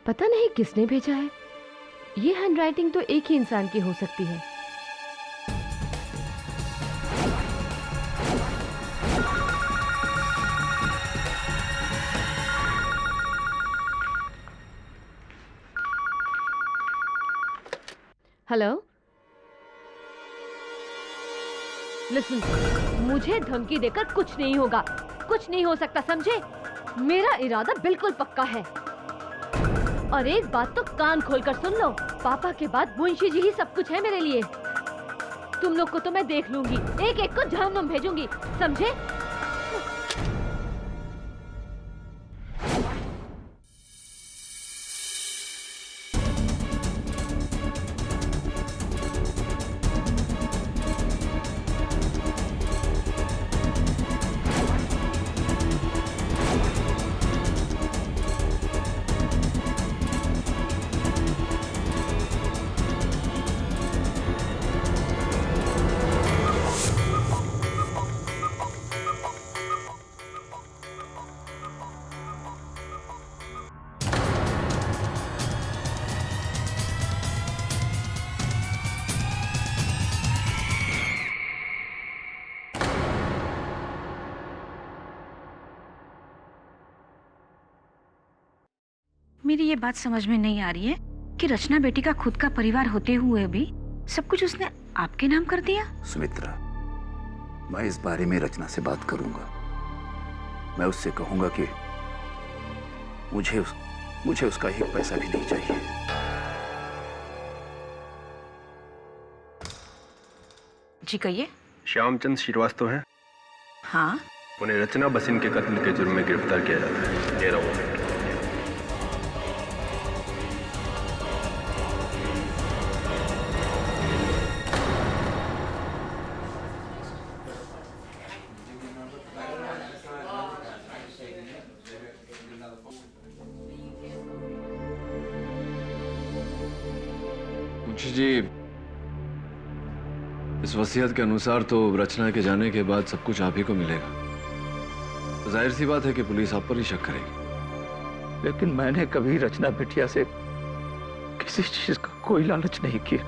पता नहीं किसने भेजा है। ये हैंडराइटिंग तो एक ही इंसान की हो सकती है। हेलो, लिसन, मुझे धमकी देकर कुछ नहीं होगा, कुछ नहीं हो सकता, समझे? मेरा इरादा बिल्कुल पक्का है। और एक बात तो कान खोलकर सुन लो, पापा के बाद मुंशी जी ही सब कुछ है मेरे लिए। तुम लोग को तो मैं देख लूंगी, एक एक को जहन्नुम भेजूंगी, समझे? मेरी ये बात समझ में नहीं आ रही है कि रचना बेटी का खुद का परिवार होते हुए भी सब कुछ उसने आपके नाम कर दिया। सुमित्रा, मैं इस बारे में रचना से बात करूंगा। मैं उससे कहूंगा कि मुझे उसका एक पैसा भी नहीं चाहिए। जी कहिए। श्यामचंद श्रीवास्तव हैं? हाँ। उन्हें रचना बसिन के कत्ल के जुर्म में गिरफ्तार किया जाता है। दे रहा हूं। मुंशी जी, इस वसीयत के अनुसार तो रचना के जाने के बाद सब कुछ आप ही को मिलेगा। तो जाहिर सी बात है कि पुलिस आप पर ही शक करेगी। लेकिन मैंने कभी रचना बिटिया से किसी चीज का कोई लालच नहीं किया,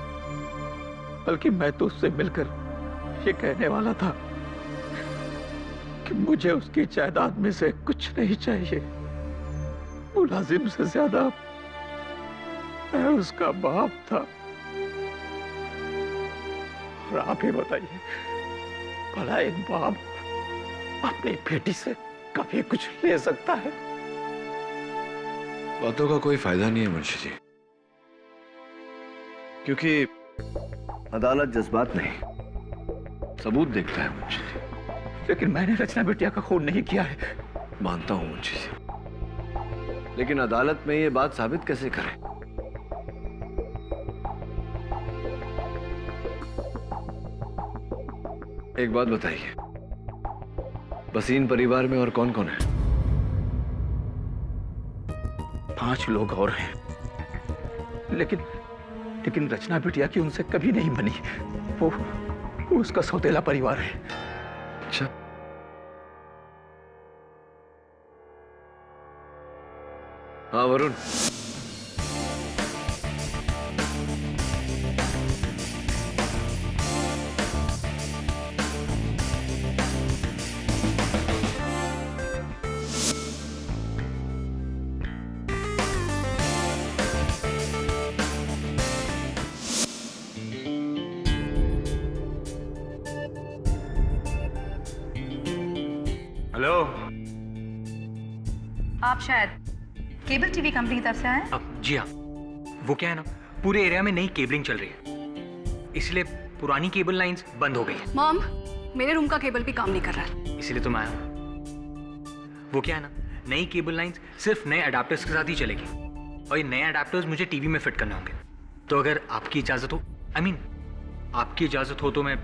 बल्कि मैं तो उससे मिलकर ये कहने वाला था कि मुझे उसकी जायदाद में से कुछ नहीं चाहिए। मुलाजिम से ज्यादा मैं उसका बाप था। और आप ही बताइए, भला एक बाप अपनी बेटी से कभी कुछ ले सकता है? बातों का कोई फायदा नहीं है मुंशी जी, क्योंकि अदालत जज्बात नहीं सबूत देखता है मुंशी जी। लेकिन मैंने रचना बिटिया का खून नहीं किया है। मानता हूं मुंशी जी, लेकिन अदालत में ये बात साबित कैसे करें? एक बात बताइए, बसीन परिवार में और कौन कौन है? 5 लोग और हैं, लेकिन रचना बिटिया की उनसे कभी नहीं बनी। वो उसका सौतेला परिवार है। अच्छा, हाँ वरुण, हेलो। आप शायद केबल टीवी कंपनी की तरफ से आए? अब जी हाँ, वो क्या है ना, पूरे एरिया में नई केबलिंग चल रही है, इसलिए पुरानी केबल लाइंस बंद हो गई है। मॉम, मेरे रूम का केबल भी काम नहीं कर रहा है। इसीलिए तो मैं आया हूँ। वो क्या है ना, नई केबल लाइंस सिर्फ नए अडाप्टर्स के साथ ही चलेगी, और ये नए अडाप्टर्स मुझे टीवी में फिट करने होंगे। तो अगर आपकी इजाज़त हो, आपकी इजाज़त हो तो मैं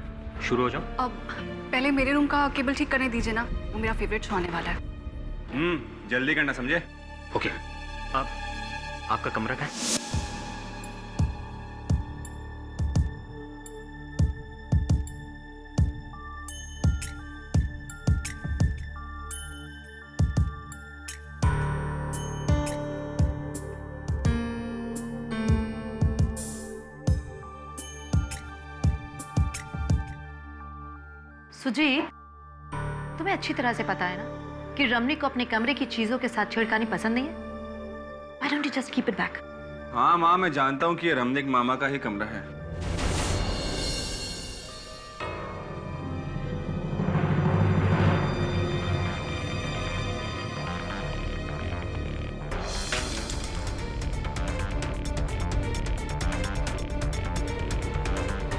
शुरू हो जाऊँ? अब पहले मेरे रूम का केबल ठीक करने दीजिए ना, वो मेरा फेवरेट शो आने वाला है। जल्दी करना, समझे? ओके। अब आपका कमरा कहाँ है? सुजीत, तुम्हें अच्छी तरह से पता है ना कि रमनी को अपने कमरे की चीजों के साथ छेड़खानी पसंद नहीं है। Why don't you just keep it back? हाँ माँ, मैं जानता हूँ कि ये रमनिक मामा का ही कमरा है।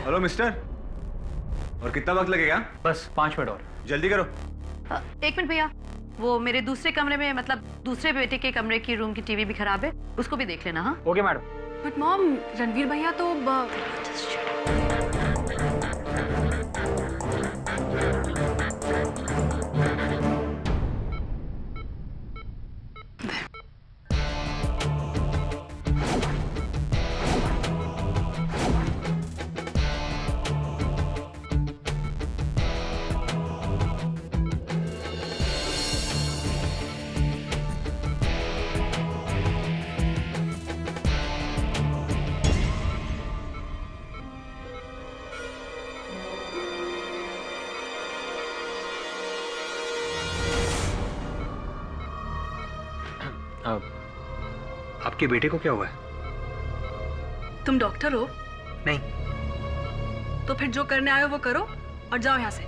हेलो मिस्टर, और कितना वक्त लगेगा? बस 5 मिनट और। जल्दी करो। 1 मिनट भैया, वो मेरे दूसरे कमरे में, मतलब दूसरे बेटे के कमरे की रूम की टीवी भी खराब है, उसको भी देख लेना। हाँ okay madam. But mom, Ranveer भैया तो आपके बेटे को क्या हुआ है? तुम डॉक्टर हो? नहीं। तो फिर जो करने आए हो वो करो और जाओ यहाँ से।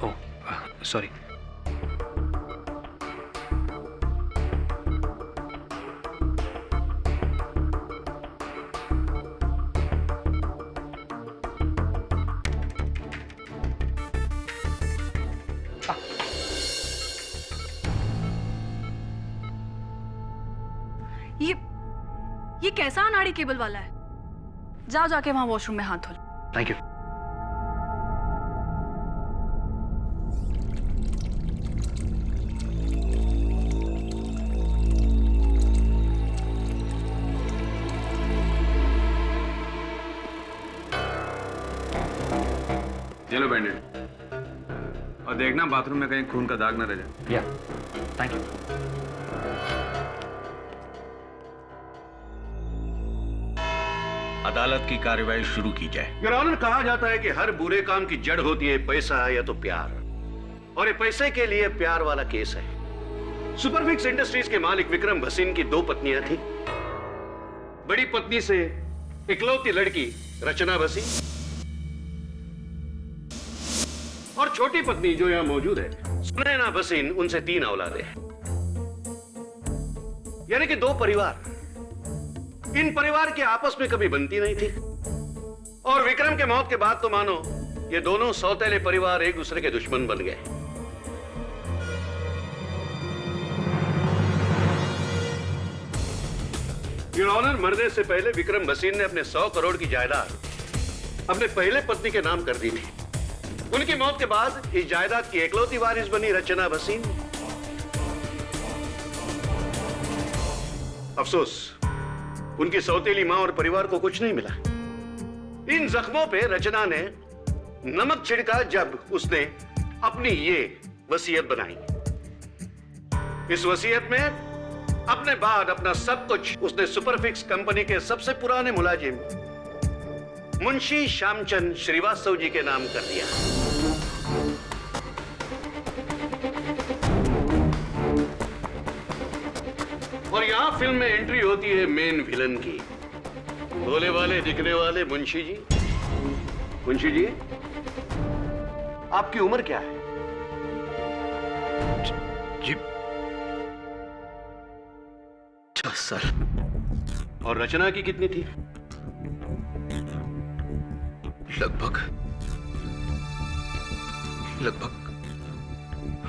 Oh sorry. ये कैसा अनाड़ी केबल वाला है? जाओ जाके वहां वॉशरूम में हाथ धो लो। Thank you. ये लो बैंडेड, और देखना बाथरूम में कहीं खून का दाग न रह जाए। या थैंक यू। अदालत की कार्रवाई शुरू की जाए। योर ऑनर, कहा जाता है कि हर बुरे काम की जड़ होती है पैसा या तो प्यार, और ये पैसे के लिए प्यार वाला केस है। सुपरफिक्स इंडस्ट्रीज के मालिक विक्रम भसीन की 2 पत्नियां थी। बड़ी पत्नी से इकलौती लड़की रचना भसीन, और छोटी पत्नी जो यहां मौजूद है सुनैना भसीन, उनसे 3 औलादें, यानी कि 2 परिवार। इन परिवार की आपस में कभी बनती नहीं थी, और विक्रम के मौत के बाद तो मानो ये दोनों सौतेले परिवार एक दूसरे के दुश्मन बन गए। योर ऑनर, मरने से पहले विक्रम भसीन ने अपने 100 करोड़ की जायदाद अपने पहले पत्नी के नाम कर दी थी। उनकी मौत के बाद इस जायदाद की एकलौती वारिस बनी रचना भसीन। अफसोस, उनकी सौतेली मां और परिवार को कुछ नहीं मिला। इन जख्मों पे रचना ने नमक छिड़का जब उसने अपनी ये वसीयत बनाई। इस वसीयत में अपने बाद अपना सब कुछ उसने सुपरफिक्स कंपनी के सबसे पुराने मुलाजिम मुंशी श्यामचंद श्रीवास्तव जी के नाम कर दिया। और यहां फिल्म में एंट्री होती है मेन विलन की, भोले वाले दिखने वाले मुंशी जी। मुंशी जी, आपकी उम्र क्या है? जी 10 साल। और रचना की कितनी थी? लगभग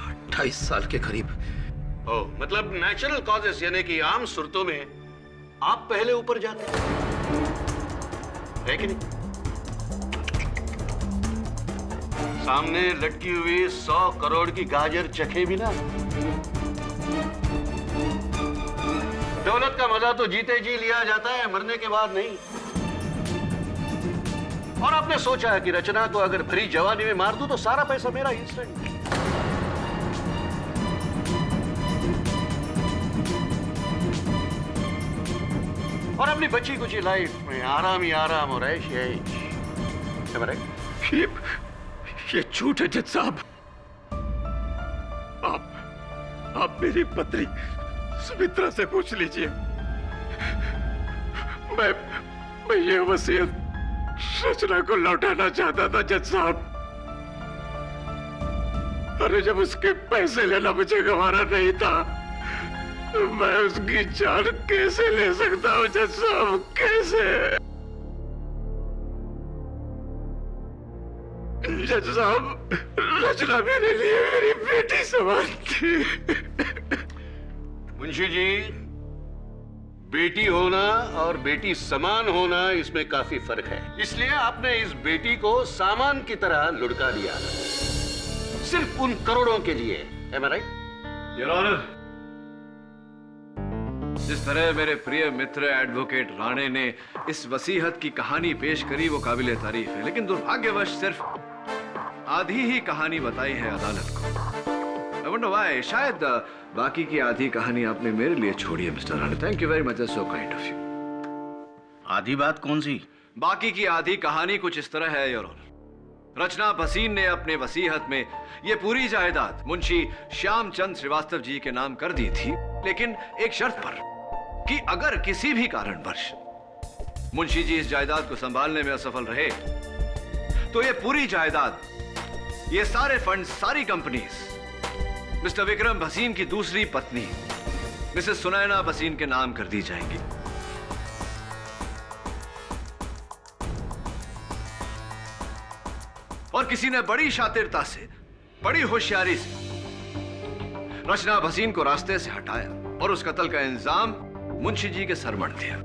28 साल के करीब। ओह, मतलब नेचुरल कॉजेस, यानी कि आम सूरतों में आप पहले ऊपर जाते है कि नहीं? सामने लटकी हुई 100 करोड़ की गाजर चखे बिना। दौलत का मजा तो जीते जी लिया जाता है, मरने के बाद नहीं। और आपने सोचा है कि रचना को अगर भरी जवानी में मार दूं तो सारा पैसा मेरा इंस्टेंट। और अपनी बची कुची लाइफ में आराम ही आराम और ऐश ही ऐश। ये झूठ है जज साहब। आप मेरी पत्नी सुमित्रा से पूछ लीजिए। मैं ये वसीयत रचना को लौटाना चाहता था जज साहब। अरे जब उसके पैसे लेना मुझे गवारा नहीं था, मैं उसकी जान कैसे ले सकता हूँ जज साहब, कैसे? जज साहब, रचना मेरे लिए मेरी बेटी समान थी। मुंशी जी, बेटी होना और बेटी समान होना इसमें काफी फर्क है। इसलिए आपने इस बेटी को सामान की तरह लुढ़का दिया, सिर्फ उन करोड़ों के लिए। Am I right? Your honour, जिस तरह मेरे प्रिय मित्र एडवोकेट राणे ने इस वसीयत की कहानी पेश करी वो काबिले तारीफ है, लेकिन दुर्भाग्यवश सिर्फ आधी ही कहानी बताई है अदालत को। I wonder why। शायद बाकी की आधी कहानी आपने मेरे लिए छोड़ी है mister Rane. Thank you very much, so kind of you. आधी बात कौन सी? बाकी की आधी कहानी कुछ इस तरह है योर ऑनर। रचना भसीन ने अपने वसीयत में ये पूरी जायदाद मुंशी श्यामचंद श्रीवास्तव जी के नाम कर दी थी, लेकिन एक शर्त पर कि अगर किसी भी कारणवश मुंशी जी इस जायदाद को संभालने में असफल रहे तो ये पूरी जायदाद, ये सारे फंड, सारी कंपनीज मिस्टर विक्रम भसीन की दूसरी पत्नी मिसेस सुनैना भसीन के नाम कर दी जाएंगी। और किसी ने बड़ी शातिरता से, बड़ी होशियारी से रचना भसीन को रास्ते से हटाया और उस कत्ल का इंजाम मुंशी जी के सर मढ़ दिया।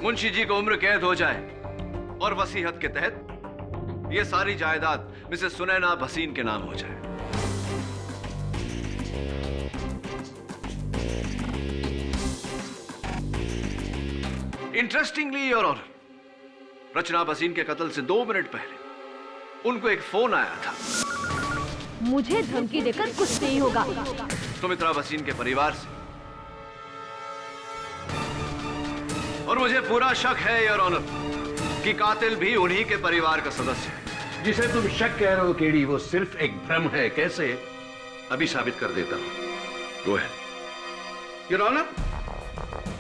मुंशी जी को उम्र कैद हो जाए और वसीयत के तहत यह सारी जायदाद मिसेस सुनैना भसीन के नाम हो जाए। इंटरेस्टिंगली योर ऑनर, रचना भसीन के कत्ल से 2 मिनट पहले उनको एक फोन आया था। मुझे धमकी देकर कुछ नहीं होगा। सुमित्रा भसीन के परिवार से। और मुझे पूरा शक है योर ऑनर कि कातिल भी उन्हीं के परिवार का सदस्य है। जिसे तुम शक कह रहे हो केडी, वो सिर्फ एक भ्रम है। कैसे? अभी साबित कर देता हूं। वो है योर ऑनर,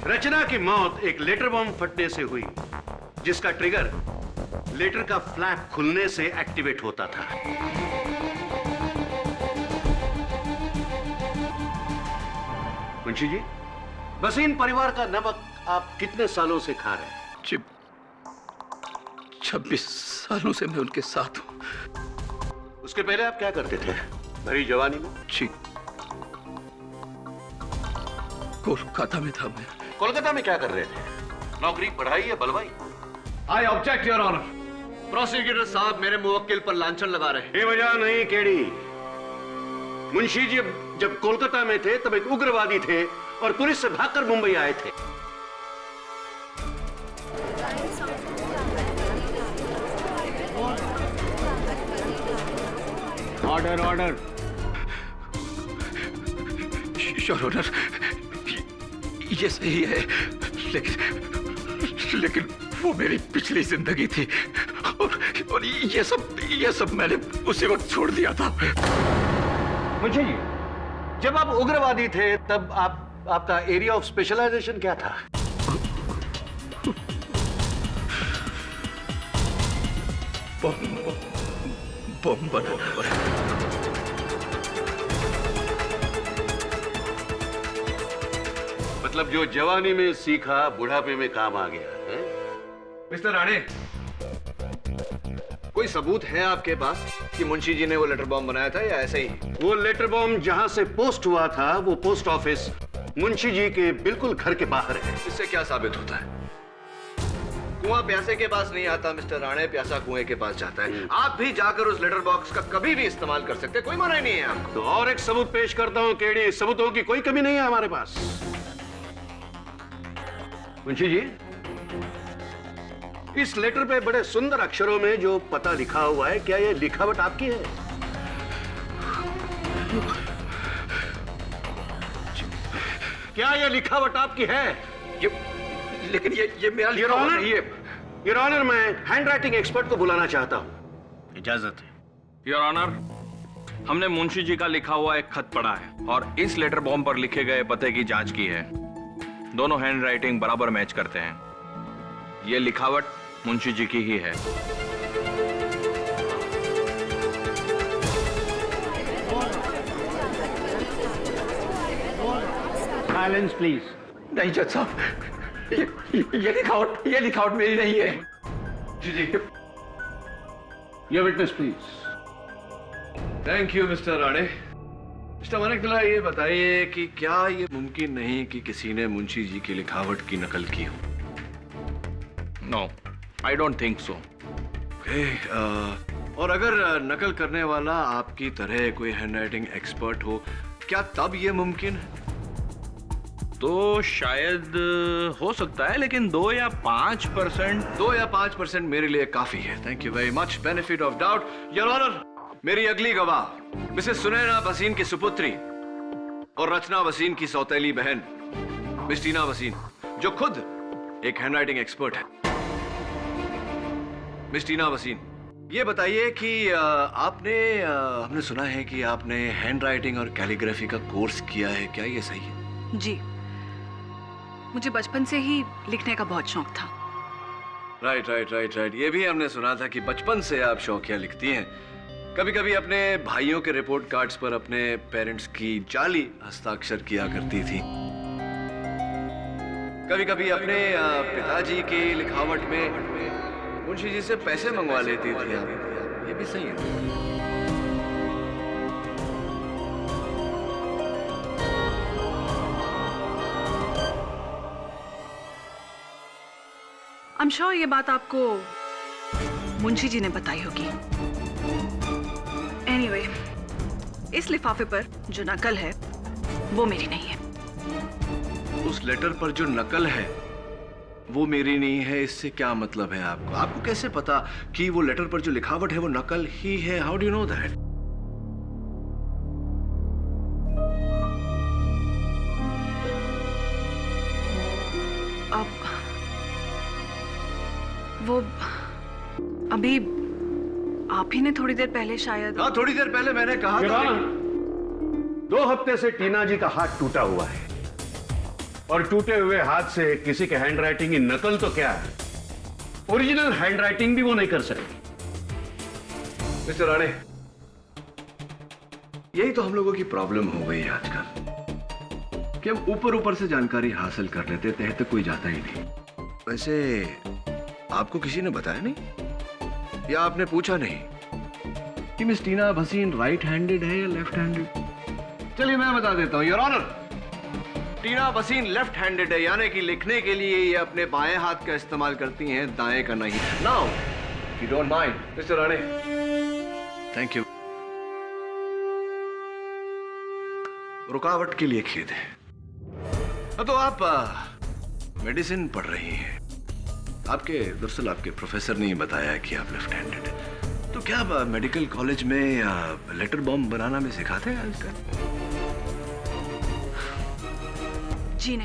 रचना की मौत एक लेटर बॉम्ब फटने से हुई, जिसका ट्रिगर लेटर का फ्लैप खुलने से एक्टिवेट होता था। मुंशी जी, भसीन परिवार का नमक आप कितने सालों से खा रहे हैं? 26 सालों से मैं उनके साथ हूं। उसके पहले आप क्या करते थे भरी जवानी में? जी, कोलकाता में था मैं। कोलकाता में क्या कर रहे थे? नौकरी, पढ़ाई या बलवाई? I object your honour. Prosecutor साहब मेरे मुवक्किल पर लांछन लगा रहे हैं। बेवजह नहीं केडी। मुंशी जी जब कोलकाता में थे तब एक उग्रवादी थे और पुलिस से भागकर मुंबई आए थे। Order order. योर ऑनर, ये सही है, लेकिन वो मेरी पिछली जिंदगी थी और ये सब मैंने उसी वक्त छोड़ दिया था। मुंशी जी, जब आप उग्रवादी थे तब आपका एरिया ऑफ स्पेशलाइजेशन क्या था? बम बनाना। मतलब जो जवानी में सीखा बुढ़ापे में काम आ गया है? मिस्टर राणे, कोई सबूत है आपके पास कि मुंशी जी ने वो लेटर बॉम्ब बनाया था या ऐसे ही? वो लेटर बॉम्ब जहां से पोस्ट हुआ था वो पोस्ट ऑफिस मुंशी जी के बिल्कुल घर के बाहर है। इससे क्या साबित होता है? कुआं प्यासे के पास नहीं आता मिस्टर राणे, प्यासा कुएं के पास जाता है। आप भी जाकर उस लेटर बॉक्स का कभी भी इस्तेमाल कर सकते हैं, कोई मना नहीं है आपको। तो और एक सबूत पेश करता हूं केडी। सबूतों की कोई कमी नहीं है हमारे पास। मुंशी जी, इस लेटर पे बड़े सुंदर अक्षरों में जो पता लिखा हुआ है, क्या ये लिखावट आपकी है? क्या ये लिखावट आपकी है? लेकिन ये मेरा लिखा हुआ नहीं है। योर ऑनर, मैं हैंडराइटिंग एक्सपर्ट को बुलाना चाहता हूं। इजाजत है। योर ऑनर, हमने मुंशी जी का लिखा हुआ एक खत पढ़ा है और इस लेटर बॉम्ब पर लिखे गए पते की जांच की है। दोनों हैंड राइटिंग बराबर मैच करते हैं। ये लिखावट मुंशी जी की ही है। Silence please. नहीं जज साहब, ये लिखावट मेरी नहीं है। जी जी। Your witness please. Thank you mister Rane. Mister Manicktala, ये बताइए कि क्या ये मुमकिन नहीं कि किसी ने मुंशी जी की लिखावट की नकल की हो? No, I don't think so. और अगर नकल करने वाला आपकी तरह कोई हैंडराइटिंग एक्सपर्ट हो, क्या तब ये मुमकिन है? तो शायद हो सकता है, लेकिन 2 या 5% मेरे लिए काफी है। Thank you very much. Benefit of doubt. Your honour, मेरी अगली गवाह मिसेस सुनैना वसीन की सुपुत्री और रचना वसीन की सौतेली बहन मिस टीना वसीन, जो खुद एक हैंडराइटिंग एक्सपर्ट है। मिस टीना वसीन, ये बताइए कि हमने सुना है कि आपने हैंडराइटिंग और कैलीग्राफी का कोर्स किया है, क्या ये सही है? जी, मुझे बचपन से ही लिखने का बहुत शौक था। राइट। ये भी हमने सुना था कि बचपन से आप शौकिया लिखती हैं। कभी कभी अपने भाइयों के रिपोर्ट कार्ड्स पर अपने पेरेंट्स की जाली हस्ताक्षर किया करती थी। कभी कभी अपने पिताजी की लिखावट में मुंशी जी से पैसे मंगवा लेती थी आप। ये भी सही है? I'm sure ये बात आपको मुंशी जी ने बताई होगी। Anyway, इस लिफाफे पर जो नकल है वो मेरी नहीं है। उस लेटर पर जो नकल है वो मेरी नहीं है, इससे क्या मतलब है आपको? आपको कैसे पता कि वो लेटर पर जो लिखावट है वो नकल ही है? How do you know that? अब वो अभी आप ही ने थोड़ी देर पहले शायद। हाँ, थोड़ी देर पहले मैंने कहा था। 2 हफ्ते से टीना जी का हाथ टूटा हुआ है, और टूटे हुए हाथ से किसी के हैंडराइटिंग की नकल तो क्या है, ओरिजिनल हैंडराइटिंग भी वो नहीं कर सकेगी। मिस्टर राणे, यही तो हम लोगों की प्रॉब्लम हो गई है आजकल कि हम ऊपर से जानकारी हासिल कर लेते, तह तक कोई जाता ही नहीं। वैसे आपको किसी ने बताया नहीं या आपने पूछा नहीं कि miss Tina Waseen right handed है या लेफ्ट हैंडेड? चलिए मैं बता देता हूं your honour, Tina Waseen left handed है, यानी कि लिखने के लिए ये अपने बाएं हाथ का इस्तेमाल करती हैं, दाएं का नहीं। Now you don't mind mister Rane, thank you. रुकावट के लिए खेद है। तो आप मेडिसिन पढ़ रही हैं। दरअसल आपके प्रोफेसर ने बताया कि आप लेफ्ट हैंडेड हैं। तो क्या आप मेडिकल कॉलेज में लेटर बॉम्ब बनाना में सिखाते हैं आजकल? जी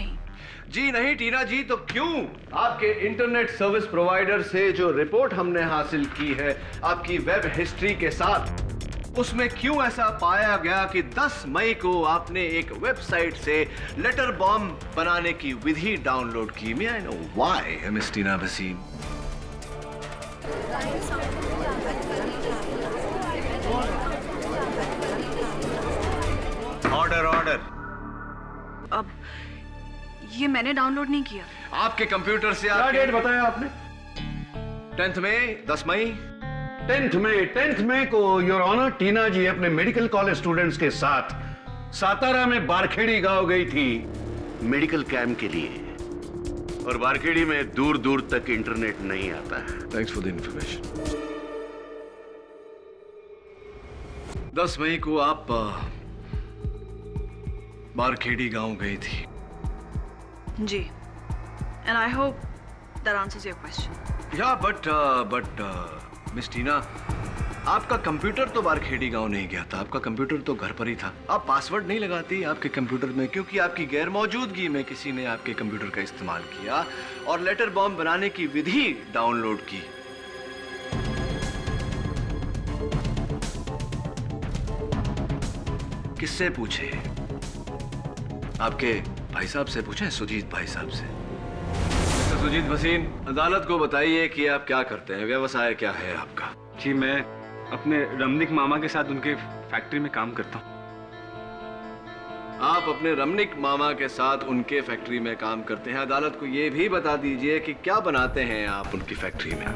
नहीं टीना जी, तो क्यों आपके इंटरनेट सर्विस प्रोवाइडर से जो रिपोर्ट हमने हासिल की है आपकी वेब हिस्ट्री के साथ, उसमें क्यों ऐसा पाया गया कि 10 मई को आपने एक वेबसाइट से लेटर बॉम्ब बनाने की विधि डाउनलोड की? May I know why miss Tina वसीन? ऑर्डर। अब ये मैंने डाउनलोड नहीं किया। आपके कंप्यूटर से क्या डेट बताया आपने? 10 मई, 10 मई। 10th मई को योर ऑनर टीना जी अपने मेडिकल कॉलेज स्टूडेंट्स के साथ सातारा में बारखेड़ी गांव गई थी मेडिकल कैंप के लिए, और बारखेड़ी में दूर दूर तक इंटरनेट नहीं आता है। Thanks for the information. 10 मई को आप बारखेड़ी गांव गई थी। जी, and I hope that answers your question. Yeah, but Miss Tina, आपका कंप्यूटर तो बारखेड़ी गांव नहीं गया था, आपका कंप्यूटर तो घर पर ही था। आप पासवर्ड नहीं लगाती आपके कंप्यूटर में क्योंकि आपकी गैर मौजूदगी में किसी ने आपके कंप्यूटर का इस्तेमाल किया और लेटर बॉम्ब बनाने की विधि डाउनलोड की। किससे पूछे? आपके भाई साहब से पूछे, सुजीत भाई साहब से। मिस्टर सुजीत भसीन, अदालत को बताइए कि आप क्या करते हैं, व्यवसाय क्या है आपका? जी मैं अपने रमनिक मामा के साथ उनके फैक्ट्री में काम करता हूँ। आप अपने रमनिक मामा के साथ उनके फैक्ट्री में काम करते हैं। अदालत को यह भी बता दीजिए कि क्या बनाते हैं आप उनकी फैक्ट्री में?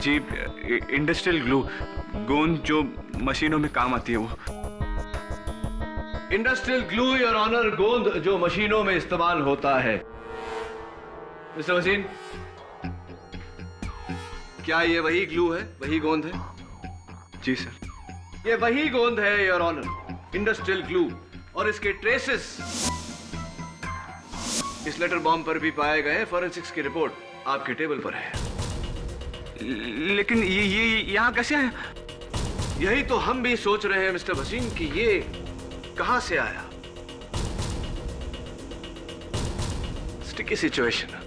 जी इंडस्ट्रियल ग्लू, गोंद जो मशीनों में काम आती है वो। इंडस्ट्रियल ग्लू योर ऑनर, गोंद जो मशीनों में इस्तेमाल होता है। मिस्टर भसीन, क्या ये वही ग्लू है, वही गोंद है? जी सर। ये वही गोंद है योर ऑनर, इंडस्ट्रियल ग्लू, और इसके ट्रेसेस इस लेटर बॉम्ब पर भी पाए गए। फॉरेंसिक्स की रिपोर्ट आपके टेबल पर है। लेकिन ये यहाँ कैसे आया? यही तो हम भी सोच रहे हैं मिस्टर भसीन कि ये कहां से आया। Sticky situation.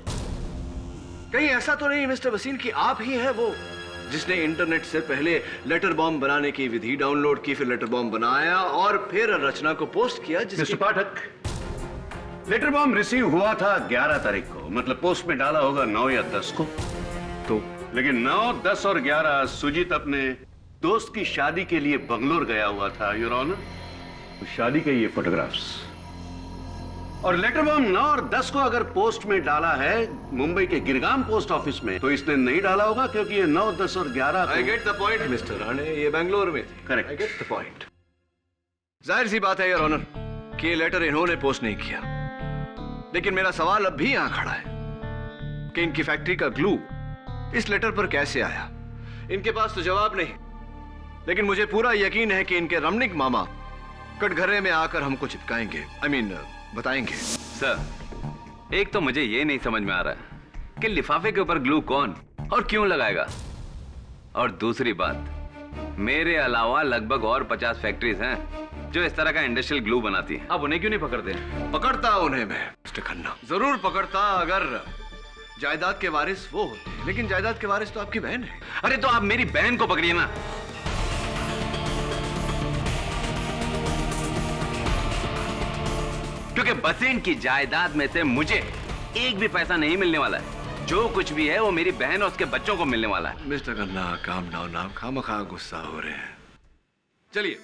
कहीं ऐसा तो नहीं मिस्टर भसीन कि आप ही हैं वो जिसने इंटरनेट से पहले लेटर बॉम्ब बनाने की विधि डाउनलोड की, फिर लेटर बॉम्ब बनाया और फिर रचना को पोस्ट किया? मिस्टर पाठक, लेटर बॉम्ब रिसीव हुआ था 11 तारीख को, मतलब पोस्ट में डाला होगा 9 या 10 को। तो लेकिन 9, 10 और 11 सुजीत अपने दोस्त की शादी के लिए बंगलोर गया हुआ था योर ऑनर। शादी के ये फोटोग्राफ्स और लेटर बॉम्ब 9 और 10 को अगर पोस्ट में डाला है मुंबई के गिरगाम पोस्ट ऑफिस में, तो इसने नहीं डाला होगा क्योंकि ये 9, 10 और 11 I get the point mister Rane, ये बेंगलोर में थे। Correct. I get the point. जाहिर सी बात है योर ऑनर कि ये लेटर इन्होंने पोस्ट नहीं किया, लेकिन मेरा सवाल अब भी यहां खड़ा है कि इनकी फैक्ट्री का ग्लू इस लेटर पर कैसे आया। इनके पास तो जवाब नहीं, लेकिन मुझे पूरा यकीन है कि इनके रमनिक मामा कटघरे में आकर हमको चिपकाएंगे, बताएंगे। सर, एक तो मुझे ये नहीं समझ में आ रहा है कि लिफाफे के ऊपर ग्लू कौन और क्यों लगाएगा, और दूसरी बात, मेरे अलावा लगभग और 50 फैक्ट्रीज हैं जो इस तरह का इंडस्ट्रियल ग्लू बनाती हैं। आप उन्हें क्यों नहीं पकड़ते? पकड़ता उन्हें मैं मिस्टर खन्ना, जरूर पकड़ता अगर जायदाद के वारिस वो होते, लेकिन जायदाद के वारिस तो आपकी बहन है। अरे तो आप मेरी बहन को पकड़िए ना। क्योंकि भसीन की जायदाद में से मुझे एक भी पैसा नहीं मिलने वाला है। जो कुछ भी है वो मेरी बहन और उसके बच्चों को मिलने वाला है। मिस्टर खन्ना, काम डाउन, आप खामखा गुस्सा हो रहे हैं। चलिए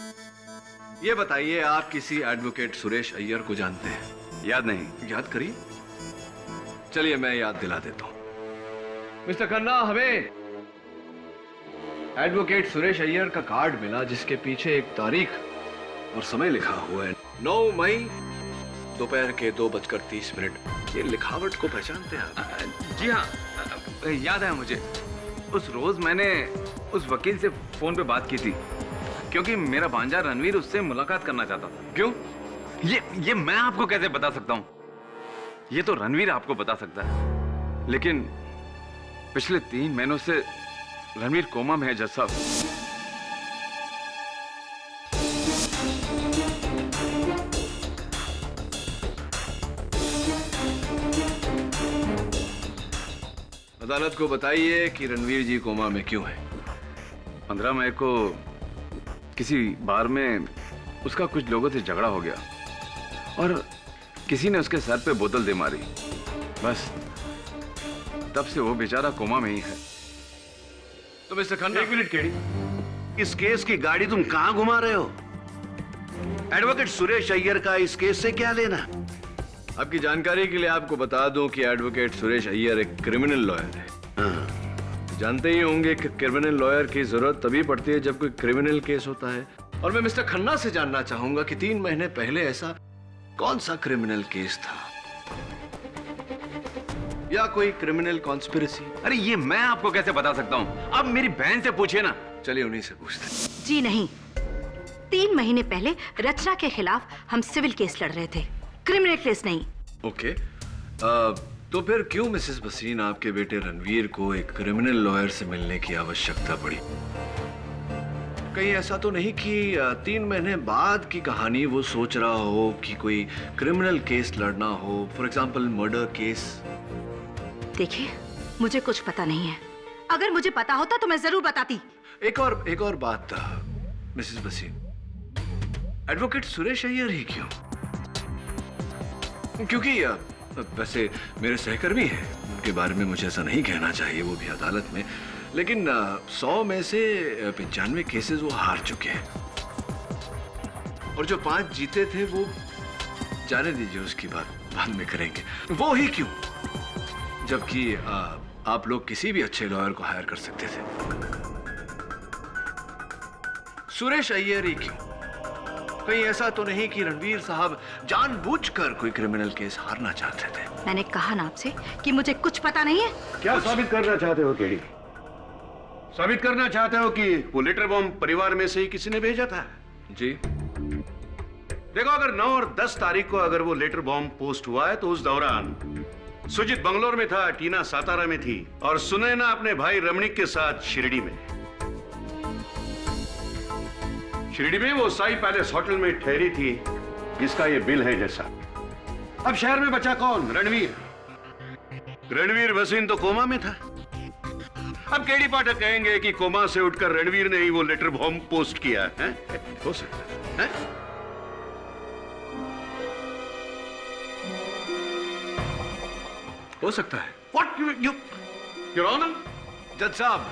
ये बताइए, आप किसी एडवोकेट सुरेश अय्यर को जानते हैं? याद नहीं। याद करिए। चलिए मैं याद दिला देता हूं। मिस्टर खन्ना, हमें एडवोकेट सुरेश अय्यर का कार्ड मिला जिसके पीछे एक तारीख और समय लिखा हुआ है, 9 मई दोपहर के 2:30। ये लिखावट को पहचानते हैं आप? जी हाँ, याद है मुझे। उस रोज मैंने उस वकील से फोन पे बात की थी क्योंकि मेरा भांजा रणवीर उससे मुलाकात करना चाहता था। क्यों? ये मैं आपको कैसे बता सकता हूँ? ये तो रणवीर आपको बता सकता है। लेकिन पिछले 3 महीनों से रणवीर कोमा में है जज साहब। अदालत को बताइए कि रणवीर जी कोमा में क्यों है। 15 मई को किसी बार में उसका कुछ लोगों से झगड़ा हो गया और किसी ने उसके सर पे बोतल दे मारी। बस तब से वो बेचारा कोमा में ही है। तो मिस्टर खन्ना, 1 मिनट केडी, इस केस की गाड़ी तुम कहां घुमा रहे हो? एडवोकेट सुरेश अय्यर का इस केस से क्या लेना? आपकी जानकारी के लिए आपको बता दूं कि एडवोकेट सुरेश अय्यर एक क्रिमिनल लॉयर है। जानते ही होंगे कि क्रिमिनल लॉयर की जरूरत तभी पड़ती है जब कोई क्रिमिनल केस होता है। और मैं मिस्टर खन्ना से जानना चाहूंगा कि 3 महीने पहले ऐसा कौन सा क्रिमिनल केस था या कोई क्रिमिनल कॉन्स्पिरेसी? अरे ये मैं आपको कैसे बता सकता हूँ? आप मेरी बहन से पूछिए ना। चलिए उन्हीं से पूछते। जी नहीं, 3 महीने पहले रचना के खिलाफ हम सिविल केस लड़ रहे थे, क्रिमिनल केस नहीं। ओके, तो फिर क्यों मिसेस भसीन आपके बेटे रणवीर को एक क्रिमिनल लॉयर से मिलने की आवश्यकता पड़ी? कहीं ऐसा तो नहीं कि 3 महीने बाद की कहानी वो सोच रहा हो कि कोई क्रिमिनल केस लड़ना हो, फॉर एग्जाम्पल मर्डर केस? देखिए, मुझे कुछ पता नहीं है। अगर मुझे पता होता तो मैं जरूर बताती। एक और बात मिसेस वसीम, एडवोकेट सुरेश अय्यर ही क्यों? क्योंकि वैसे मेरे सहकर्मी हैं, उनके बारे में मुझे ऐसा नहीं कहना चाहिए, वो भी अदालत में, लेकिन 100 में से 95 केसेस वो हार चुके हैं, और जो 5 जीते थे वो जाने दीजिए, उसकी बात बाद में करेंगे। वो ही क्यों, जबकि आप लोग किसी भी अच्छे लॉयर को हायर कर सकते थे। सुरेश अय्यर ही क्यों? कहीं ऐसा तो नहीं कि रणवीर साहब जानबूझकर कोई क्रिमिनल केस हारना चाहते थे? मैंने कहा ना आपसे कि मुझे कुछ पता नहीं है। क्या साबित करना चाहते हो केडी? साबित करना चाहते हो कि वो लेटर बॉम्ब परिवार में से ही किसी ने भेजा था? जी। देखो, अगर 9 और 10 तारीख को अगर वो लेटर बॉम्ब पोस्ट हुआ है तो उस दौरान सुजीत बंगलोर में था, टीना सातारा में थी और सुनैना अपने भाई रमणीक के साथ शिरडी में। शिरडी में वो साई पैलेस होटल में ठहरी थी, जिसका ये बिल है जैसा। अब शहर में बचा कौन? रणवीर। रणवीर भसीन तो कोमा में था। अब केडी पाठक कहेंगे कि कोमा से उठकर रणवीर ने ही वो लेटर बॉम्ब पोस्ट किया है? हो सकता है? हो सकता है। What Your Honor? जज साहब,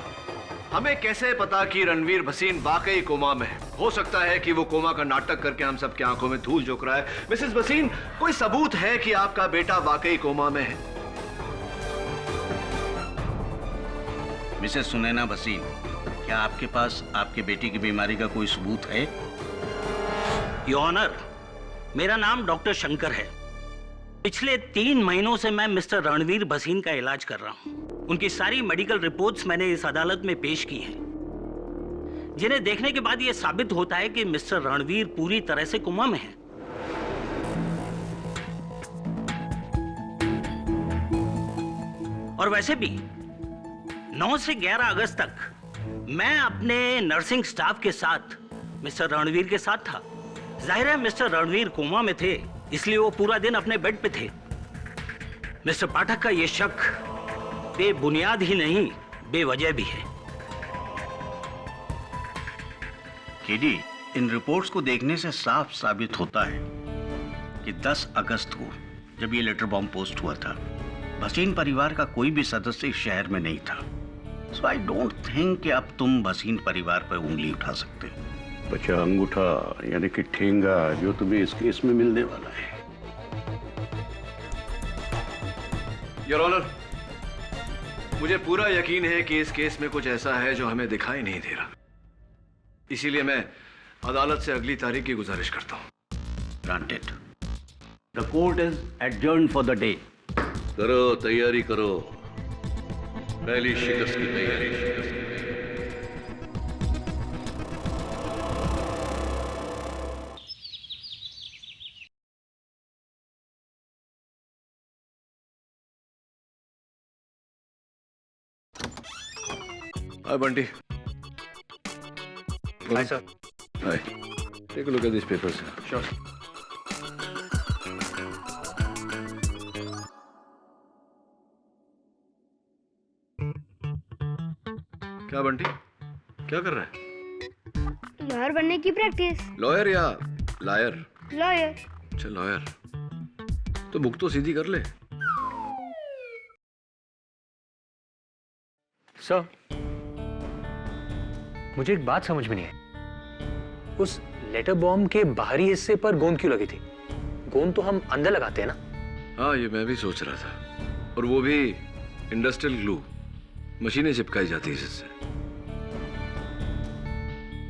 हमें कैसे पता कि रणवीर भसीन वाकई कोमा में है? हो सकता है कि वो कोमा का नाटक करके हम सबकी आंखों में धूल झोंक रहा है। मिसेस भसीन, कोई सबूत है कि आपका बेटा वाकई कोमा में है? मिसेस सुनैना भसीन, क्या आपके पास आपके बेटी की बीमारी का कोई सबूत है? योर ऑनर, मेरा नाम डॉक्टर शंकर है। पिछले 3 महीनों से मैं मिस्टर रणवीर भसीन का इलाज कर रहा हूं। उनकी सारी मेडिकल रिपोर्ट्स मैंने इस अदालत में पेश की हैं, जिन्हें देखने के बाद यह साबित होता है कि मिस्टर रणवीर पूरी तरह से कोमा में है। और वैसे भी 9 से 11 अगस्त तक मैं अपने नर्सिंग स्टाफ के साथ मिस्टर रणवीर के साथ था। जाहिर है मिस्टर रणवीर कोमा में थे, इसलिए वो पूरा दिन अपने बेड पे थे। मिस्टर पाठक का ये शक बेबुनियाद ही नहीं, बेवजह भी है। केडी, इन रिपोर्ट्स को देखने से साफ साबित होता है कि 10 अगस्त को जब ये लेटर बॉम्ब पोस्ट हुआ था, भसीन परिवार का कोई भी सदस्य इस शहर में नहीं था। सो आई डोंट थिंक कि अब तुम भसीन परिवार पर उंगली उठा सकते हो। बचा अंगूठा यानी कि ठेंगा जो तुम्हें इस केस में मिलने वाला है। योर ऑनर, मुझे पूरा यकीन है कि इस केस में कुछ ऐसा है जो हमें दिखाई नहीं दे रहा, इसीलिए मैं अदालत से अगली तारीख की गुजारिश करता हूं। Granted. The court is adjourned for the day. करो, तैयारी करो, पहली शिकस्त की तैयारी। Hi, Bunty. Hi, sir. Hi. Take a look at these papers. Sure. क्या बंटी, क्या कर रहा है? लॉयर बनने की प्रैक्टिस। लॉयर या लायर? लॉयर। अच्छा लॉयर, तो बुक तो सीधी कर ले। सर, मुझे एक बात समझ में नहीं आई। उस लेटर बॉम्ब के बाहरी हिस्से पर गोंद क्यों लगी थी? गोंद तो हम अंदर लगाते हैं ना? हाँ, ये मैं भी सोच रहा था, और वो भी इंडस्ट्रियल ग्लू, मशीनें चिपकाई जाती है इससे।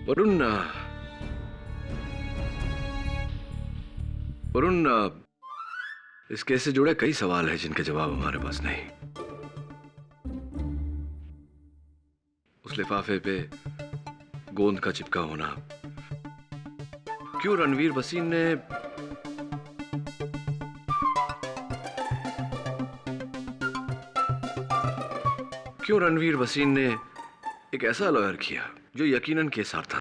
वरुण, इस केस से जुड़े कई सवाल हैं जिनके जवाब हमारे पास नहीं। उस लिफाफे पे गोंद का चिपका होना, क्यों रणवीर भसीन ने एक ऐसा लॉयर किया जो यकीनन केस हारता।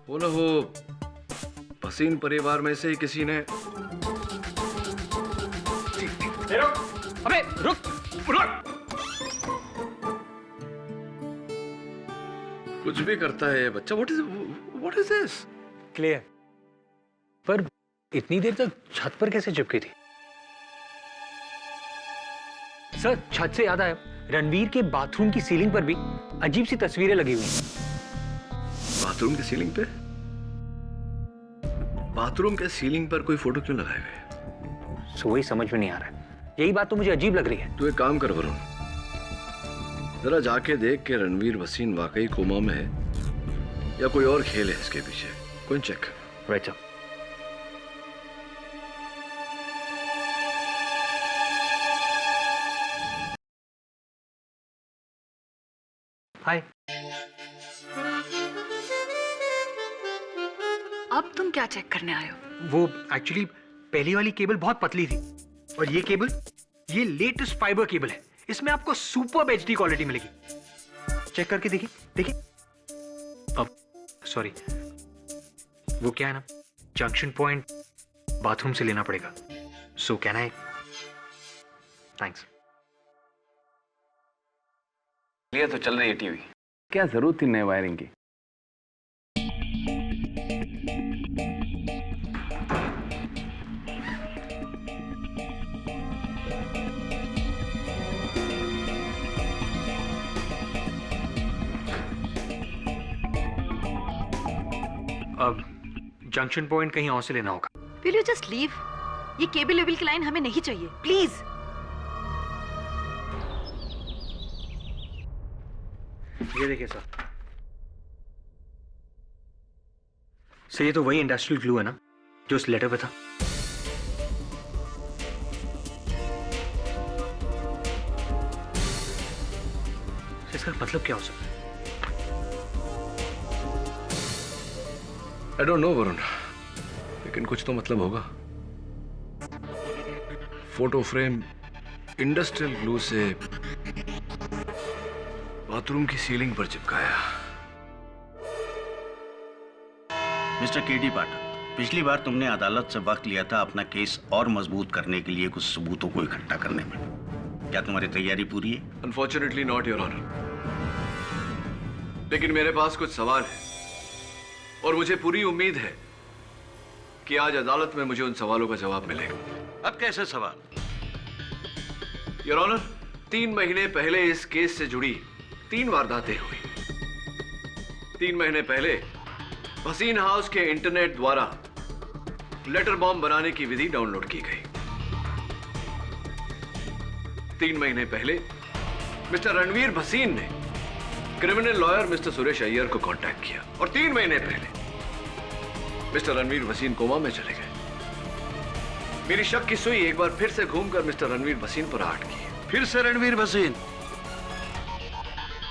वो ना वो भसीन परिवार में से ही किसी ने। अबे रुक रुक। कुछ भी करता है ये बच्चा। What is this? क्लियर। पर इतनी देर तक छत पर कैसे चिपकी थी? सर, छत से याद आया, रणवीर के बाथरूम की सीलिंग पर भी अजीब सी तस्वीरें लगी हुई हैं। बाथरूम की सीलिंग पे? बाथरूम के सीलिंग पर कोई फोटो क्यों लगाए हुए? सो वही समझ में नहीं आ रहा है। यही बात तो मुझे अजीब लग रही है। तू एक काम कर वरुण, जरा जाके देख के रणवीर भसीन वाकई कोमा में है या कोई और खेल है इसके पीछे। कोई चेक। Right sir. हाय। अब तुम क्या चेक करने आए हो? वो एक्चुअली पहली वाली केबल बहुत पतली थी और ये केबल, ये लेटेस्ट फाइबर केबल है। इसमें आपको सुपर एचडी क्वालिटी मिलेगी। चेक करके देखिए देखिए। अब सॉरी, वो क्या है ना, जंक्शन पॉइंट बाथरूम से लेना पड़ेगा। So can I? थैंक्स। ये तो चल रही है टीवी, क्या जरूरत थी नए वायरिंग की? अब जंक्शन पॉइंट कहीं और से लेना होगा। Will you just leave? ये केबल लेवल की लाइन हमें नहीं चाहिए, प्लीज। ये देखिए सर, ये तो वही इंडस्ट्रियल ग्लू है ना जो उस लेटर पे था। इसका मतलब क्या हो सकता है? आई डोंट नो वरुण, लेकिन कुछ तो मतलब होगा। फोटो फ्रेम इंडस्ट्रियल ग्लू से बाथरूम की सीलिंग पर चिपकाया। मिस्टर केडी पाठक, पिछली बार तुमने अदालत से वक्त लिया था अपना केस और मजबूत करने के लिए कुछ सबूतों को इकट्ठा करने में। क्या तुम्हारी तैयारी पूरी है? अनफॉर्चुनेटली नॉट योर ऑनर, लेकिन मेरे पास कुछ सवाल है और मुझे पूरी उम्मीद है कि आज अदालत में मुझे उन सवालों का जवाब मिलेगा। अब कैसे सवाल? योर ऑनर, 3 महीने पहले इस केस से जुड़ी 3 वारदातें हुई। 3 महीने पहले भसीन हाउस के इंटरनेट द्वारा लेटर बॉम्ब बनाने की विधि डाउनलोड की गई। 3 महीने पहले मिस्टर रणवीर भसीन ने criminal lawyer mister Suresh Iyer को कांटेक्ट किया और 3 महीने पहले मिस्टर रणवीर भसीन कोमा में चले गए। मेरी शक की सुई एक बार फिर से घूमकर मिस्टर रणवीर भसीन पर आट की। फिर से रणवीर भसीन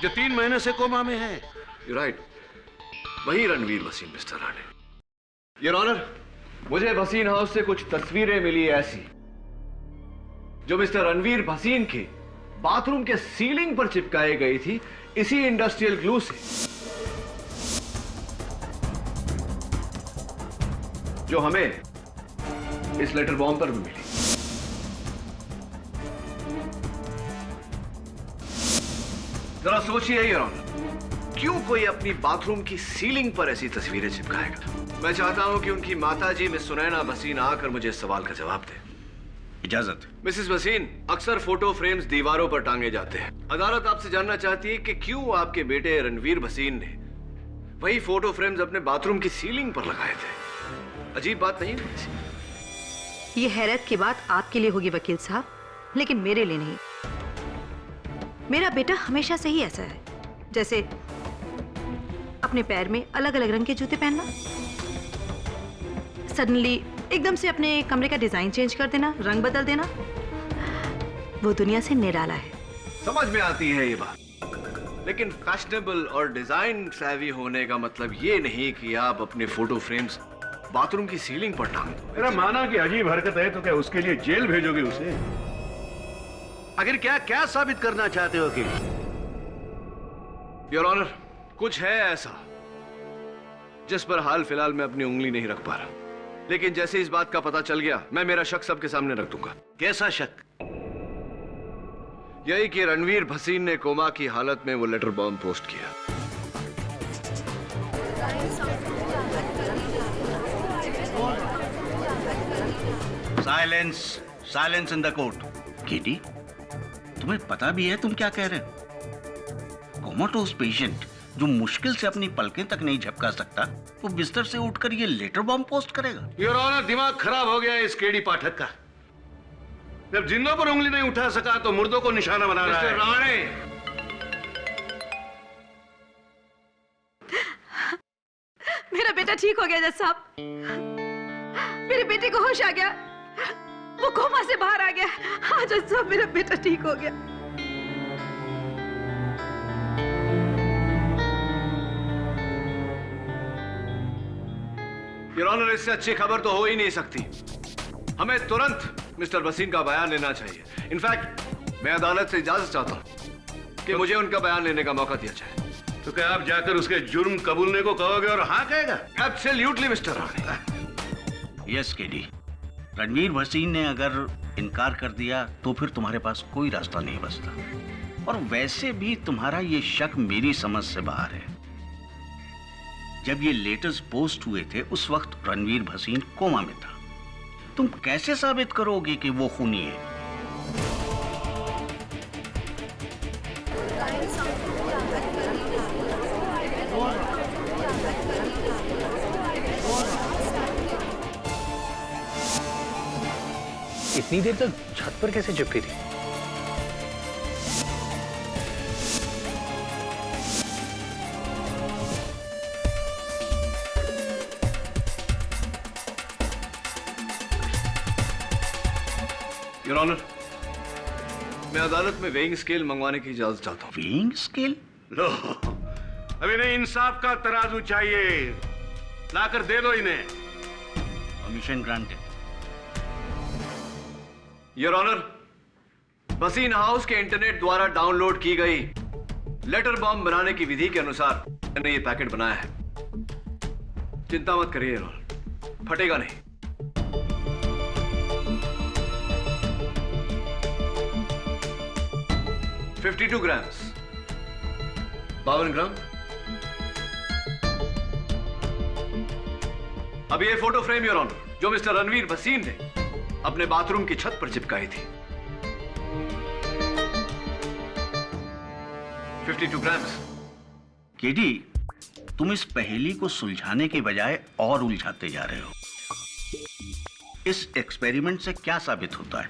जो 3 महीने से कोमा में है? यू राइट, वही Ranveer Bhasin mister Rane. Your honour, मुझे भसीन हाउस से कुछ तस्वीरें मिली ऐसी जो मिस्टर रणवीर भसीन के बाथरूम के सीलिंग पर चिपकाई गई थी इसी इंडस्ट्रियल ग्लू से, जो हमें इस लेटर बॉम्ब पर भी मिली। जरा सोचिए योर ऑनर, क्यों कोई अपनी बाथरूम की सीलिंग पर ऐसी तस्वीरें चिपकाएगा? मैं चाहता हूं कि उनकी माताजी मिस सुनैना भसीन आकर मुझे इस सवाल का जवाब दे। इजाजत। मिसेस भसीन, अक्सर फोटो फ्रेम्स दीवारों पर टांगे जाते हैं। अदालत आपसे जानना चाहती है कि क्यों आपके बेटे रणवीर भसीन ने वही फोटो फ्रेम्स अपने बाथरूम की सीलिंग पर लगाए थे। अजीब बात नहीं है? ये हैरत की बात आपके लिए होगी वकील साहब, लेकिन मेरे लिए नहीं। मेरा बेटा हमेशा से ही ऐसा है, जैसे अपने पैर में अलग अलग रंग के जूते पहनना, सडनली एकदम से अपने कमरे का डिजाइन चेंज कर देना, रंग बदल देना। वो दुनिया से निराला है। समझ में आती है ये बात, लेकिन फैशनेबल और डिजाइन सैवी होने का मतलब ये नहीं कि आप अपने फोटो फ्रेम्स बाथरूम की सीलिंग पर टांग दो। मेरा माना कि अजीब हरकत है तो क्या उसके लिए जेल भेजोगे उसे? आखिर क्या क्या साबित करना चाहते हो? कि योर ऑनर, कुछ है ऐसा जिस पर हाल फिलहाल मैं अपनी उंगली नहीं रख पा रहा, लेकिन जैसे इस बात का पता चल गया मैं मेरा शक सबके सामने रख दूंगा। कैसा शक? यही कि रणवीर भसीन ने कोमा की हालत में वो लेटर बॉम्ब पोस्ट किया। Silence, silence in the court. Katie, तुम्हें पता भी है तुम क्या कह रहे हो? कोमाटोस पेशेंट जो मुश्किल से अपनी पलकें तक नहीं झपका सकता, वो बिस्तर से उठकर ये लेटर बॉम्ब पोस्ट करेगा? योर ऑनर, दिमाग खराब हो गया है इस केडी पाठक का। जब जिंदों पर उंगली नहीं उठा सका तो मुर्दों को निशाना बना रहा है। राणे, मेरा बेटा ठीक हो गया जज साहब। मेरे बेटे को होश आ गया, वो कोमा से बाहर आ गया। हाँ जज साहब, मेरा बेटा ठीक हो गया। योर ऑनर, इससे अच्छी खबर तो हो ही नहीं सकती। हमें तुरंत मिस्टर भसीन का बयान लेना चाहिए। इनफैक्ट मैं अदालत से इजाजत चाहता हूं कि मुझे उनका बयान लेने का मौका दिया जाए। तो क्या आप जाकर उसके जुर्म कबूलने को कहोगे और हाँ कहेगा? Absolutely mister Rane. Yes KD, Ranveer Bhasin ने अगर इनकार कर दिया तो फिर तुम्हारे पास कोई रास्ता नहीं बचता। और वैसे भी तुम्हारा ये शक मेरी समझ से बाहर है। जब ये लेटर्स पोस्ट हुए थे उस वक्त रणवीर भसीन कोमा में था। तुम कैसे साबित करोगे कि वो खूनी है? इतनी देर तक छत पर कैसे चिपकी थी? योर ऑनर, मैं अदालत में वेइंग स्केल मंगवाने की इजाजत चाहता हूँ। Weighing scale? लो, अब इन्हें इंसाफ का तराजू चाहिए, लाकर दे दो इन्हें। Permission granted. Your honour, Bhasin house के इंटरनेट द्वारा डाउनलोड की गई लेटर बॉम्ब बनाने की विधि के अनुसार मैंने ये पैकेट बनाया है। चिंता मत करिए योर ऑनर, फटेगा नहीं। $52 ग्राम्स, 52 ग्राम। अब ये फोटो फ्रेम योर ऑनर, जो मिस्टर रणवीर भसीन ने अपने बाथरूम की छत पर चिपकाई थी। 52 ग्राम्स। केडी, तुम इस पहेली को सुलझाने के बजाय और उलझाते जा रहे हो। इस एक्सपेरिमेंट से क्या साबित होता है?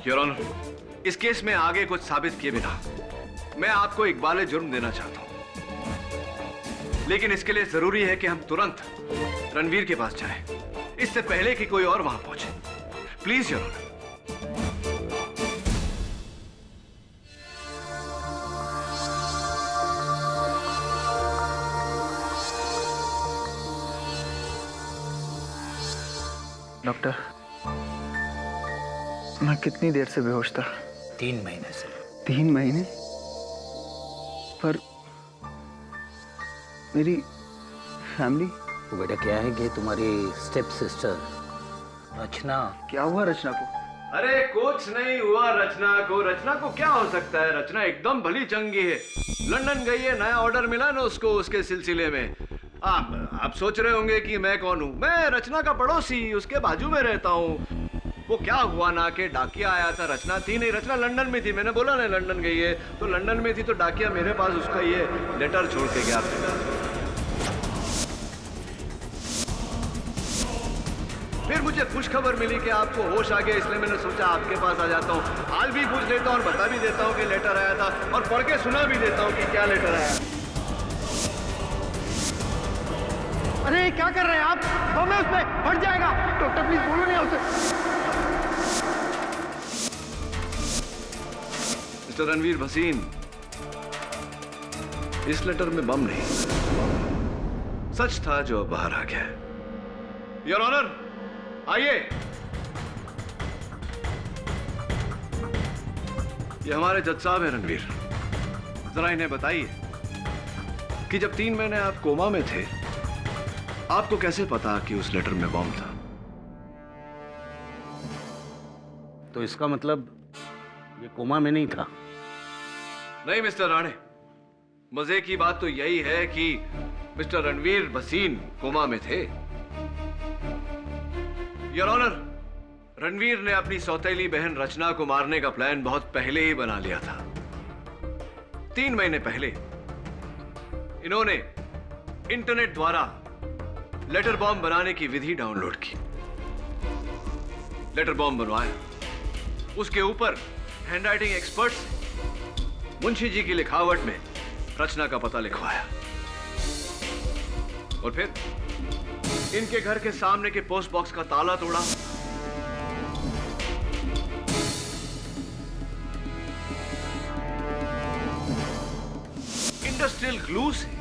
योर ऑनर, इस केस में आगे कुछ साबित किए बिना मैं आपको इकबाल जुर्म देना चाहता हूं, लेकिन इसके लिए जरूरी है कि हम तुरंत रणवीर के पास जाएं, इससे पहले कि कोई और वहां पहुंचे। Please your honour. डॉक्टर, मैं कितनी देर से बेहोश था? 3 महीने से। 3 महीने? पर मेरी फैमिली? वो बेटा क्या है कि तुम्हारी स्टेप सिस्टर रचना। क्या हुआ रचना को? अरे कुछ नहीं हुआ रचना को। रचना को क्या हो सकता है? रचना एकदम भली चंगी है। लंदन गई है, नया ऑर्डर मिला ना उसको, उसके सिलसिले में। आप सोच रहे होंगे कि मैं कौन हूँ। मैं रचना का पड़ोसी, उसके बाजू में रहता हूँ। वो क्या हुआ ना कि डाकिया आया था, रचना थी नहीं। रचना लंदन में थी, मैंने बोला ना लंदन गई है, तो लंदन में थी तो डाकिया मेरे पास उसका ये लेटर छोड़ के गया। फिर मुझे खुश खबर मिली कि आपको होश आ गया, इसलिए मैंने सोचा आपके पास आ जाता हूँ, हाल भी पूछ लेता हूँ और बता भी देता हूँ कि लेटर आया था, और पढ़ के सुना भी देता हूँ कि क्या लेटर आया। अरे क्या कर रहे हैं आप? बम है उसमें, फट जाएगा। डॉक्टर प्लीज बोलो नहीं उसे। मिस्टर रणवीर भसीन, इस लेटर में बम नहीं, सच था जो बाहर आ गया। योर ऑनर, आइए। ये हमारे जज साहब हैं रणवीर, जरा इन्हें बताइए कि जब 3 महीने आप कोमा में थे, आपको कैसे पता कि उस लेटर में बॉम्ब था? तो इसका मतलब ये कोमा में नहीं था? नहीं मिस्टर राणे, मजे की बात तो यही है कि मिस्टर रणवीर भसीन कोमा में थे। योर ऑनर, रणवीर ने अपनी सौतेली बहन रचना को मारने का प्लान बहुत पहले ही बना लिया था। 3 महीने पहले इन्होंने इंटरनेट द्वारा लेटर बॉम्ब बनाने की विधि डाउनलोड की, लेटर बॉम्ब बनवाया, उसके ऊपर हैंडराइटिंग एक्सपर्ट से मुंशी जी की लिखावट में रचना का पता लिखवाया और फिर इनके घर के सामने के पोस्ट बॉक्स का ताला तोड़ा। इंडस्ट्रियल ग्लू से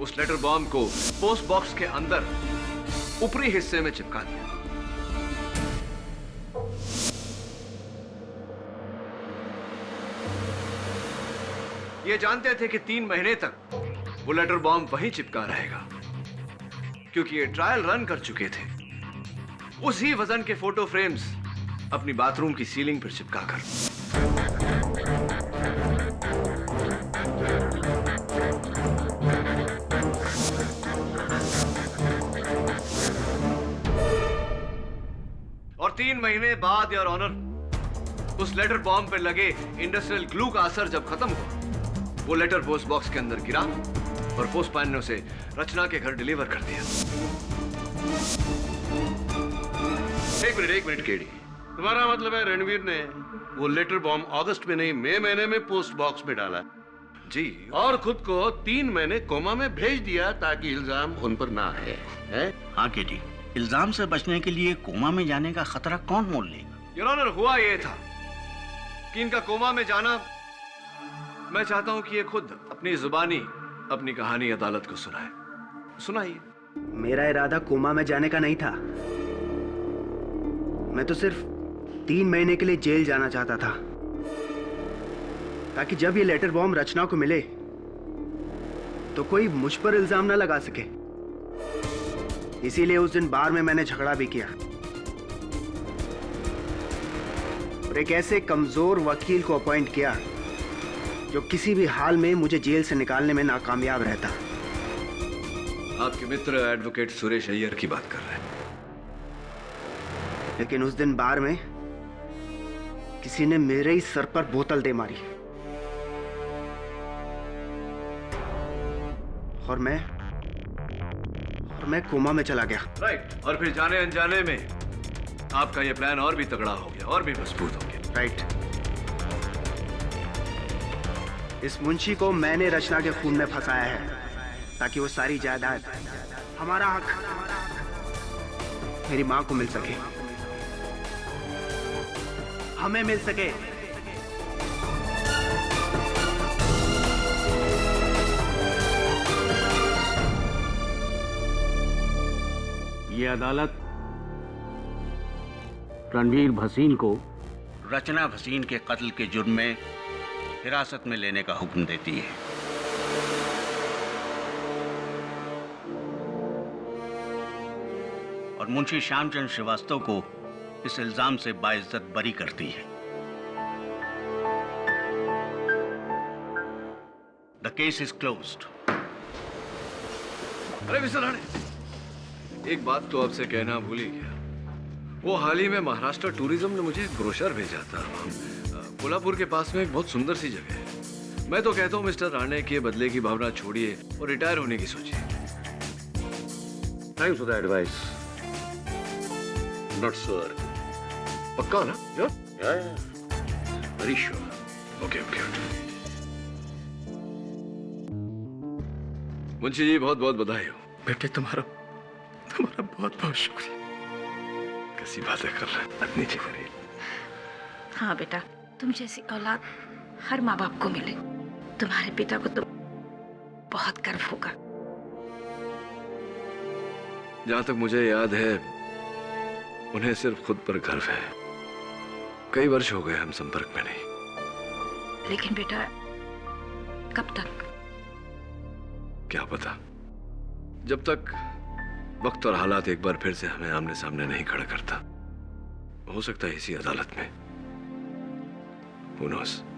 उस लेटर बॉम्ब को पोस्ट बॉक्स के अंदर ऊपरी हिस्से में चिपका दिया। ये जानते थे कि 3 महीने तक वो लेटर बॉम्ब वहीं चिपका रहेगा, क्योंकि ये ट्रायल रन कर चुके थे उसी वजन के फोटो फ्रेम्स अपनी बाथरूम की सीलिंग पर चिपकाकर। और 3 महीने बाद योर ऑनर, उस लेटर बॉम्ब पर लगे इंडस्ट्रियल ग्लू का असर जब खत्म हुआ, वो लेटर पोस्ट बॉक्स के अंदर गिरा और पोस्टमैन ने उसे रचना के घर डिलीवर कर दिया। एक मिनट केडी, तुम्हारा मतलब है रणवीर ने वो लेटर बॉम्ब अगस्त में नहीं मई महीने में पोस्ट बॉक्स में डाला? जी। और खुद को 3 महीने कोमा में भेज दिया ताकि इल्जाम उन पर ना आए, है? हाँ केडी, इल्जाम से बचने के लिए कोमा में जाने का खतरा कौन मोल लेगा? योर ऑनर, हुआ ये था कि इनका कोमा में जाना, मैं चाहता हूं कि ये खुद अपनी जुबानी अपनी कहानी अदालत को सुनाए। सुनाइए। मेरा इरादा कोमा में जाने का नहीं था। मैं तो सिर्फ 3 महीने के लिए जेल जाना चाहता था, ताकि जब ये लेटर बॉम्ब रचना को मिले तो कोई मुझ पर इल्जाम ना लगा सके। इसीलिए उस दिन बार में मैंने झगड़ा भी किया और एक ऐसे कमजोर वकील को अपॉइंट किया जो किसी भी हाल में मुझे जेल से निकालने में नाकामयाब रहता। आपके मित्र एडवोकेट सुरेश अय्यर की बात कर रहे हैं। लेकिन उस दिन बार में किसी ने मेरे ही सर पर बोतल दे मारी और मैं कोमा में चला गया। राइट। और फिर जाने अनजाने में आपका यह प्लान और भी तगड़ा हो गया और भी मजबूत हो गया। राइट। इस मुंशी को मैंने रचना के खून में फंसाया है ताकि वो सारी जायदाद, हमारा हक मेरी मां को मिल सके, हमें मिल सके। ये अदालत रणवीर भसीन को रचना भसीन के कत्ल के जुर्म में हिरासत में लेने का हुक्म देती है। और मुंशी श्यामचंद श्रीवास्तव को इस इल्जाम से बाइज्जत बरी करती है। The case is closed. अरे मिस्टर राणे, एक बात तो आपसे कहना भूल ही गया। वो हाल ही में महाराष्ट्र टूरिज्म ने मुझे एक ब्रोशर भेजा था। कोल्हापुर के पास में एक बहुत सुंदर सी जगह है। मैं तो कहता हूँ मिस्टर राणे के बदले की भावना छोड़िए और रिटायर होने की सोचिए। Thanks for the advice. Not sure. पक्का ना? Very sure. Okay okay. Munshi ji, बहुत बहुत बधाई हो। बेटे तुम्हारा बहुत बहुत शुक्रिया। कैसी बातें कर रहे हैं? नीचे करिए। हाँ बेटा, तुम जैसी औलाद हर माँ बाप को मिले। तुम्हारे पिता को तो बहुत गर्व होगा। जहां तक मुझे याद है, उन्हें सिर्फ खुद पर गर्व है। कई वर्ष हो गए हम संपर्क में नहीं। लेकिन बेटा, कब तक? क्या पता, जब तक वक्त और हालात एक बार फिर से हमें आमने सामने नहीं खड़ा करता, हो सकता है इसी अदालत में, Who knows?